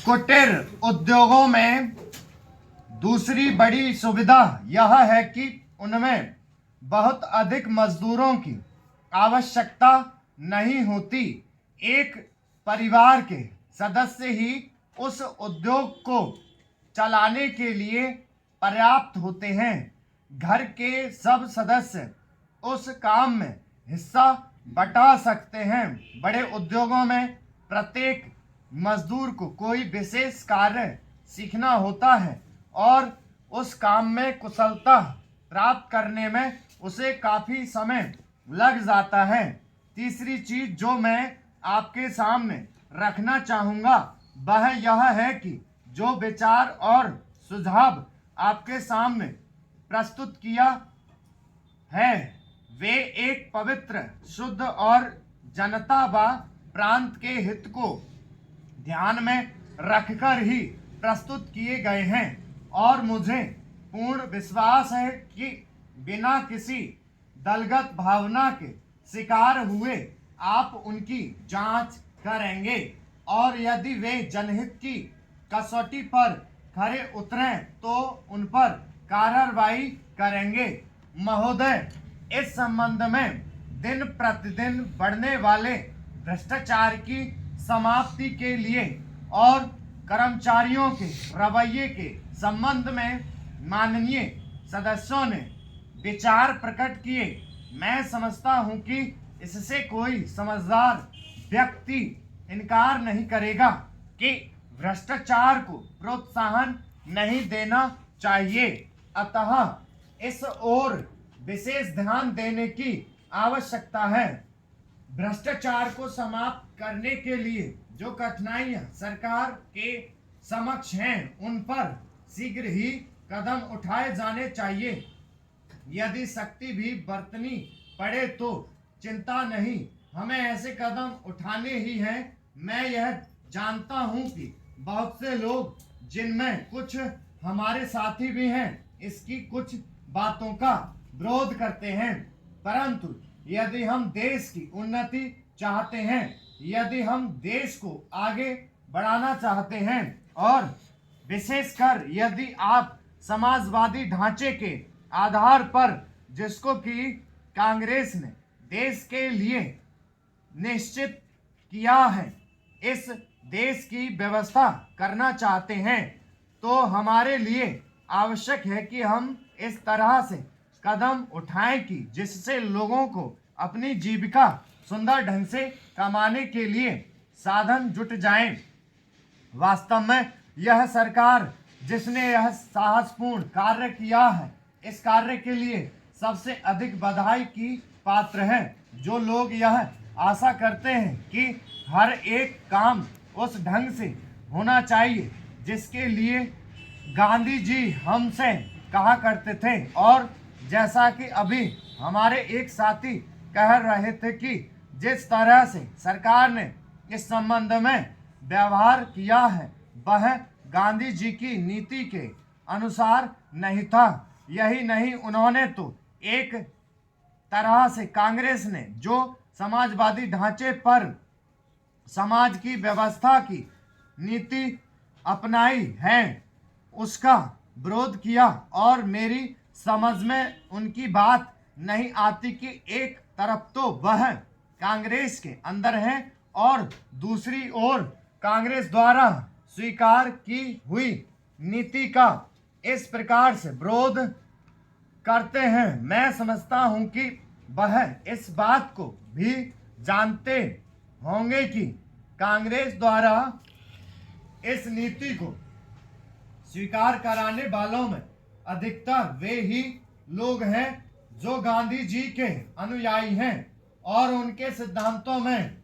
कुटीर उद्योगों में दूसरी बड़ी सुविधा यह है कि उनमें बहुत अधिक मजदूरों की आवश्यकता नहीं होती। एक परिवार के सदस्य ही उस उद्योग को चलाने के लिए पर्याप्त होते हैं। घर के सब सदस्य उस काम में हिस्सा बटा सकते हैं। बड़े उद्योगों में प्रत्येक मजदूर को कोई विशेष कार्य सीखना होता है और उस काम में कुशलता प्राप्त करने में उसे काफ़ी समय लग जाता है। तीसरी चीज़ जो मैं आपके सामने रखना चाहूँगा वह यह है कि जो विचार और सुझाव आपके सामने प्रस्तुत किया है वे एक पवित्र, शुद्ध और जनता व प्रांत के हित को ध्यान में रखकर ही प्रस्तुत किए गए हैं और मुझे पूर्ण विश्वास है कि बिना किसी दलगत भावना के शिकार हुए आप उनकी जांच करेंगे और यदि वे जनहित की कसौटी पर खरे उतरें तो उन पर कार्रवाई करेंगे। महोदय, इस संबंध में दिन प्रतिदिन बढ़ने वाले भ्रष्टाचार की समाप्ति के लिए और कर्मचारियों के रवैये के संबंध में माननीय सदस्यों ने विचार प्रकट किए। मैं समझता हूं कि इससे कोई समझदार व्यक्ति इनकार नहीं करेगा कि भ्रष्टाचार को प्रोत्साहन नहीं देना चाहिए। अतः इस ओर विशेष ध्यान देने की आवश्यकता है। भ्रष्टाचार को समाप्त करने के लिए जो कठिनाइयां सरकार के समक्ष हैं उन पर शीघ्र ही कदम उठाए जाने चाहिए। यदि सख्ती भी बरतनी पड़े तो चिंता नहीं, हमें ऐसे कदम उठाने ही हैं। मैं यह जानता हूं कि बहुत से लोग, जिनमें कुछ हमारे साथी भी हैं, इसकी कुछ बातों का विरोध करते हैं, परंतु यदि हम देश की उन्नति चाहते हैं, यदि हम देश को आगे बढ़ाना चाहते हैं और विशेषकर यदि आप समाजवादी ढांचे के आधार पर, जिसको कि कांग्रेस ने देश के लिए निश्चित किया है, इस देश की व्यवस्था करना चाहते हैं, तो हमारे लिए आवश्यक है कि हम इस तरह से कदम उठाएं कि जिससे लोगों को अपनी जीविका सुंदर ढंग से कमाने के लिए साधन जुट जाएं। वास्तव में यह सरकार जिसने यह साहसपूर्ण कार्य किया है, इस कार्य के लिए सबसे अधिक बधाई की पात्र है। जो लोग यह आशा करते हैं कि हर एक काम उस ढंग से होना चाहिए जिसके लिए गांधी जी हमसे कहा करते थे, और जैसा कि अभी हमारे एक साथी कह रहे थे कि जिस तरह से सरकार ने इस संबंध में व्यवहार किया है वह गांधी जी की नीति के अनुसार नहीं था। यही नहीं, उन्होंने तो एक तरह से कांग्रेस ने जो समाजवादी ढांचे पर समाज की व्यवस्था की नीति अपनाई है उसका विरोध किया, और मेरी समझ में उनकी बात नहीं आती कि एक तरफ तो वह कांग्रेस के अंदर है और दूसरी ओर कांग्रेस द्वारा स्वीकार की हुई नीति का इस प्रकार से विरोध करते हैं। मैं समझता हूं कि वह इस बात को भी जानते होंगे कि कांग्रेस द्वारा इस नीति को स्वीकार कराने वालों में अधिकतर वे ही लोग हैं जो गांधी जी के अनुयायी हैं और उनके सिद्धांतों में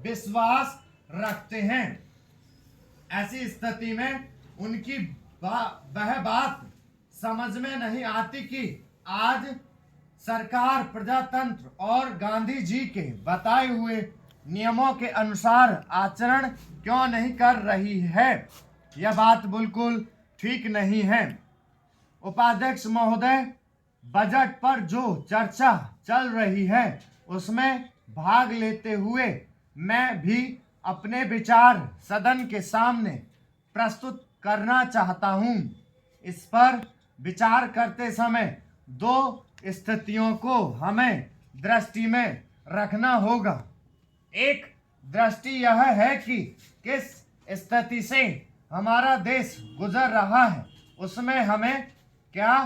विश्वास रखते हैं। ऐसी स्थिति में उनकी वह बात समझ में नहीं आती कि आज सरकार प्रजातंत्र और गांधी जी के बताए हुए नियमों के अनुसार आचरण क्यों नहीं कर रही है। यह बात बिल्कुल ठीक नहीं है। उपाध्यक्ष महोदय, बजट पर जो चर्चा चल रही है उसमें भाग लेते हुए मैं भी अपने विचार सदन के सामने प्रस्तुत करना चाहता हूं। इस पर विचार करते समय दो स्थितियों को हमें दृष्टि में रखना होगा। एक दृष्टि यह है कि किस स्थिति से हमारा देश गुजर रहा है, उसमें हमें क्या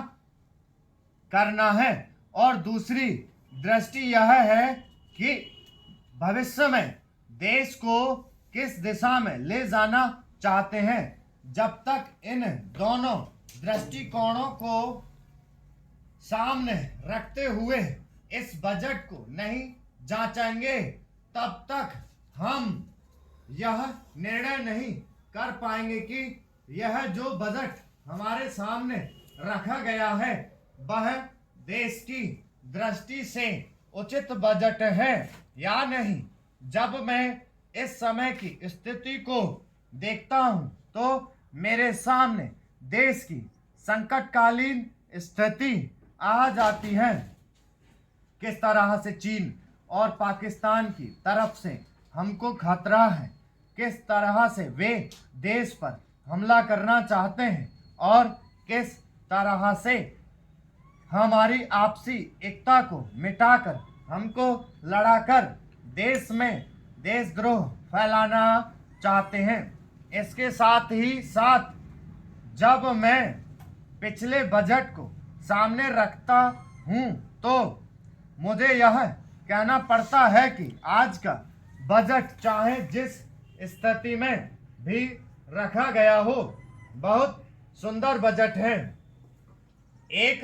करना है, और दूसरी दृष्टि यह है कि भविष्य में देश को किस दिशा में ले जाना चाहते हैं। जब तक इन दोनों दृष्टिकोणों को सामने रखते हुए इस बजट को नहीं जांचेंगे तब तक हम यह निर्णय नहीं कर पाएंगे कि यह जो बजट हमारे सामने रखा गया है वह देश की दृष्टि से उचित बजट है या नहीं। जब मैं इस समय की स्थिति को देखता हूं तो मेरे सामने देश की संकटकालीन स्थिति आ जाती है। किस तरह से चीन और पाकिस्तान की तरफ से हमको खतरा है, किस तरह से वे देश पर हमला करना चाहते हैं और किस तरह से हमारी आपसी एकता को मिटाकर हमको लड़ाकर देश में देशद्रोह फैलाना चाहते हैं। इसके साथ ही साथ जब मैं पिछले बजट को सामने रखता हूं तो मुझे यह कहना पड़ता है कि आज का बजट चाहे जिस स्थिति में भी रखा गया हो बहुत सुंदर बजट है। एक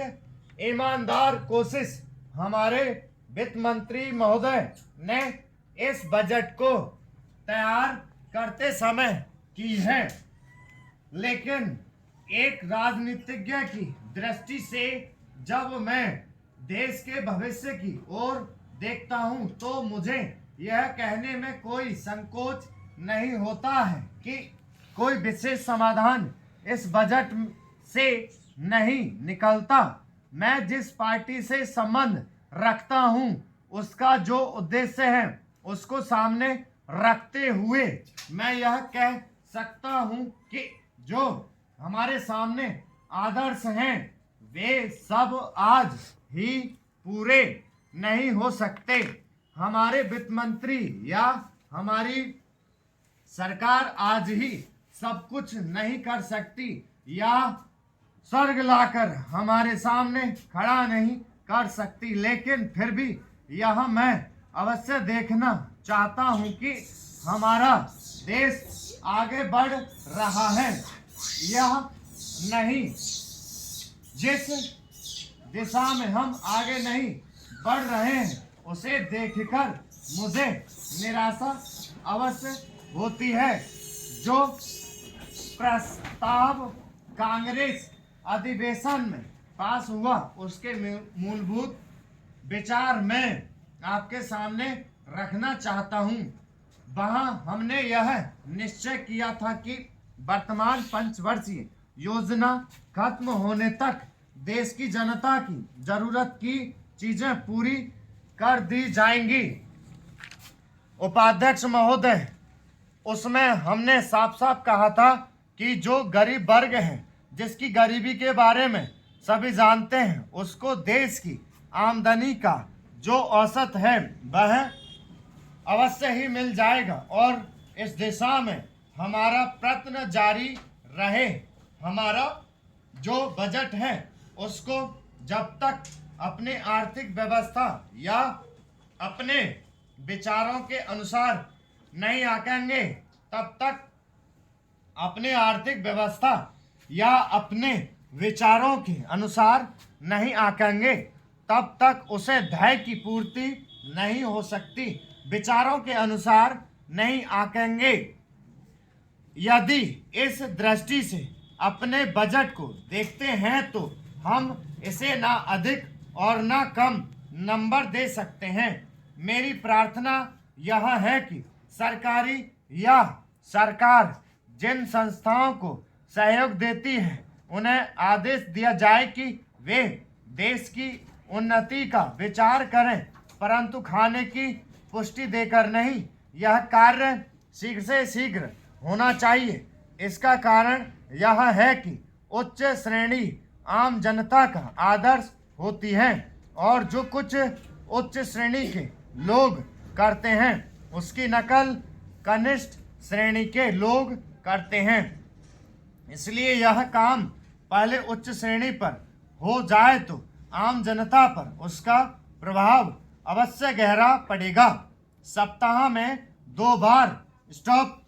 ईमानदार कोशिश हमारे वित्त मंत्री महोदय ने इस बजट को तैयार करते समय की है, लेकिन एक राजनीतिज्ञ की दृष्टि से जब मैं देश के भविष्य की ओर देखता हूं तो मुझे यह कहने में कोई संकोच नहीं होता है कि कोई विशेष समाधान इस बजट से नहीं निकलता। मैं जिस पार्टी से संबंध रखता हूं उसका जो उद्देश्य है उसको सामने रखते हुए मैं यह कह सकता हूं कि जो हमारे सामने आदर्श हैं वे सब आज ही पूरे नहीं हो सकते। हमारे वित्त मंत्री या हमारी सरकार आज ही सब कुछ नहीं कर सकती या स्वर्ग लाकर हमारे सामने खड़ा नहीं कर सकती, लेकिन फिर भी यह मैं अवश्य देखना चाहता हूं कि हमारा देश आगे बढ़ रहा है। यह नहीं जिस दिशा में हम आगे नहीं बढ़ रहे हैं उसे देखकर मुझे निराशा अवश्य होती है। जो प्रस्ताव कांग्रेस अधिवेशन में पास हुआ उसके मूलभूत विचार मैं आपके सामने रखना चाहता हूं। वहां हमने यह निश्चय किया था कि वर्तमान पंचवर्षीय योजना खत्म होने तक देश की जनता की जरूरत की चीजें पूरी कर दी जाएंगी। उपाध्यक्ष महोदय, उसमें हमने साफ साफ कहा था कि जो गरीब वर्ग है जिसकी गरीबी के बारे में सभी जानते हैं उसको देश की आमदनी का जो औसत है वह अवश्य ही मिल जाएगा और इस दिशा में हमारा प्रयत्न जारी रहे। हमारा जो बजट है उसको जब तक अपने आर्थिक व्यवस्था या अपने विचारों के अनुसार नहीं आंकेंगे तब तक अपने आर्थिक व्यवस्था या अपने विचारों के अनुसार नहीं आंकेंगे तब तक उसे ध्येय की पूर्ति नहीं हो सकती। विचारों के अनुसार नहीं आंकेंगे। यदि इस दृष्टि से अपने बजट को देखते हैं तो हम इसे ना अधिक और ना कम नंबर दे सकते हैं। मेरी प्रार्थना यह है कि सरकारी या सरकार जिन संस्थाओं को सहयोग देती है उन्हें आदेश दिया जाए कि वे देश की उन्नति का विचार करें, परंतु खाने की पुष्टि देकर नहीं। यह कार्य शीघ्र से शीघ्र होना चाहिए। इसका कारण यह है कि उच्च श्रेणी आम जनता का आदर्श होती है और जो कुछ उच्च श्रेणी के लोग करते हैं उसकी नकल कनिष्ठ श्रेणी के लोग करते हैं। इसलिए यह काम पहले उच्च श्रेणी पर हो जाए तो आम जनता पर उसका प्रभाव अवश्य गहरा पड़ेगा। सप्ताह में 2 बार स्टॉप